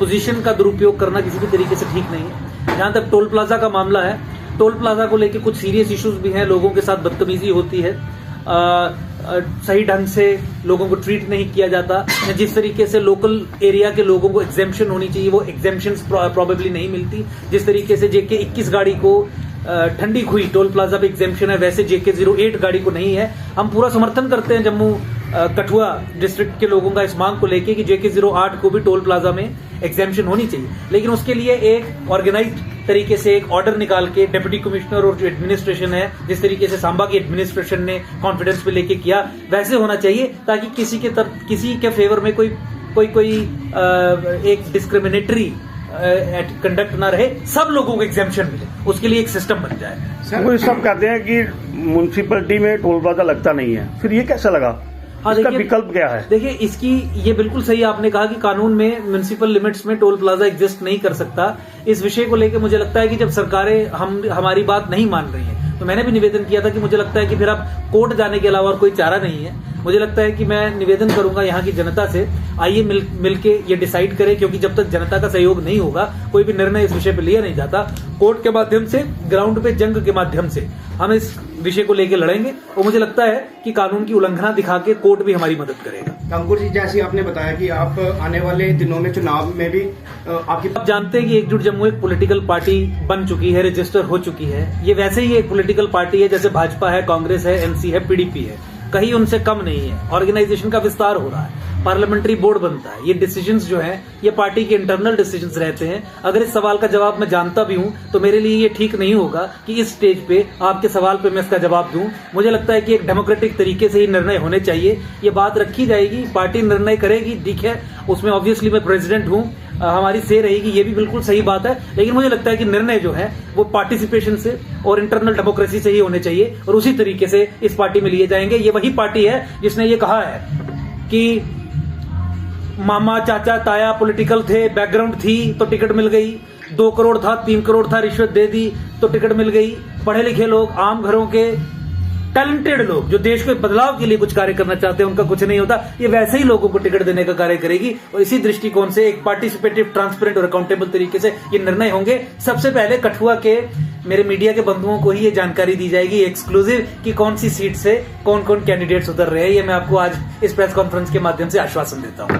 Position का दुरुपयोग करना किसी भी तरीके से ठीक नहीं है। जहां तक टोल प्लाजा का मामला है, टोल प्लाजा को लेकर कुछ सीरियस इश्यूज भी हैं, लोगों के साथ बदतमीजी होती है, सही ढंग से लोगों को ट्रीट नहीं किया जाता। जिस तरीके से लोकल एरिया के लोगों को एग्जेम्पशन होनी चाहिए वो एग्जेम्पशन प्रोबेबली नहीं मिलती। जिस तरीके से जेके 21 गाड़ी को ठंडी खुई टोल प्लाजा पे एग्जेम्पशन है, वैसे जेके 08 गाड़ी को नहीं है। हम पूरा समर्थन करते हैं जम्मू कठुआ डिस्ट्रिक्ट के लोगों का इस मांग को लेके कि जेके 08 को भी टोल प्लाजा में एग्जेम्पशन होनी चाहिए, लेकिन उसके लिए एक ऑर्गेनाइज्ड तरीके से एक ऑर्डर निकाल के डिप्टी कमिश्नर और जो एडमिनिस्ट्रेशन है, जिस तरीके से सांबा की एडमिनिस्ट्रेशन ने कॉन्फिडेंस पे लेके किया, वैसे होना चाहिए ताकि किसी के फेवर में कोई एक डिस्क्रिमिनेटरी कंडक्ट ना रहे, सब लोगों को एग्जेम्पशन मिले, उसके लिए एक सिस्टम बन जाए। वो सब कहते हैं कि म्युनिसिपैलिटी में टोल प्लाजा लगता नहीं है, फिर ये कैसा लगा? हाँ, इसका विकल्प क्या है? देखिए, इसकी ये बिल्कुल सही आपने कहा कि कानून में म्युनिसिपल लिमिट्स में टोल प्लाजा एग्जिस्ट नहीं कर सकता। इस विषय को लेकर मुझे लगता है कि जब सरकारें हमारी बात नहीं मान रही है, तो मैंने भी निवेदन किया था कि मुझे लगता है कि फिर अब कोर्ट जाने के अलावा और कोई चारा नहीं है। मुझे लगता है कि मैं निवेदन करूंगा यहाँ की जनता से, आइए मिलके ये डिसाइड करें, क्योंकि जब तक जनता का सहयोग नहीं होगा कोई भी निर्णय इस विषय पर लिया नहीं जाता। कोर्ट के माध्यम से, ग्राउंड पे जंग के माध्यम से हम इस विषय को लेकर लड़ेंगे और मुझे लगता है कि कानून की उल्लंघना दिखा के कोर्ट भी हमारी मदद करेगा। अंकुर जी, जैसे आपने बताया कि आप आने वाले दिनों में चुनाव में भी आप जानते हैं कि एकजुट जम्मू एक पॉलिटिकल पार्टी बन चुकी है, रजिस्टर हो चुकी है। ये वैसे ही एक पॉलिटिकल पार्टी है जैसे भाजपा है, कांग्रेस है, एनसी है, पीडीपी है, कहीं उनसे कम नहीं है। ऑर्गेनाइजेशन का विस्तार हो रहा है, पार्लियामेंट्री बोर्ड बनता है। ये डिसीजंस जो हैं ये पार्टी के इंटरनल डिसीजंस रहते हैं। अगर इस सवाल का जवाब मैं जानता भी हूं तो मेरे लिए ये ठीक नहीं होगा कि इस स्टेज पे आपके सवाल पे मैं इसका जवाब दूं। मुझे लगता है कि एक डेमोक्रेटिक तरीके से ही निर्णय होने चाहिए, ये बात रखी जाएगी, पार्टी निर्णय करेगी, ठीक है, उसमें ऑब्वियसली मैं प्रेसिडेंट हूं, हमारी से रहेगी, ये भी बिल्कुल सही बात है। लेकिन मुझे लगता है कि निर्णय जो है वो पार्टिसिपेशन से और इंटरनल डेमोक्रेसी से ही होने चाहिए और उसी तरीके से इस पार्टी में लिए जाएंगे। ये वही पार्टी है जिसने ये कहा है कि मामा चाचा ताया पॉलिटिकल थे, बैकग्राउंड थी तो टिकट मिल गई, 2 करोड़ था, 3 करोड़ था, रिश्वत दे दी तो टिकट मिल गई। पढ़े लिखे लोग, आम घरों के टैलेंटेड लोग जो देश के बदलाव के लिए कुछ कार्य करना चाहते हैं, उनका कुछ नहीं होता। ये वैसे ही लोगों को टिकट देने का कार्य करेगी और इसी दृष्टिकोण से एक पार्टिसिपेटिव, ट्रांसपेरेंट और अकाउंटेबल तरीके से ये निर्णय होंगे। सबसे पहले कठुआ के मेरे मीडिया के बंधुओं को ही ये जानकारी दी जाएगी एक्सक्लूसिव कि कौन सी सीट से कौन कौन कैंडिडेट्स उतर रहे हैं। ये मैं आपको आज इस प्रेस कॉन्फ्रेंस के माध्यम से आश्वासन देता हूं।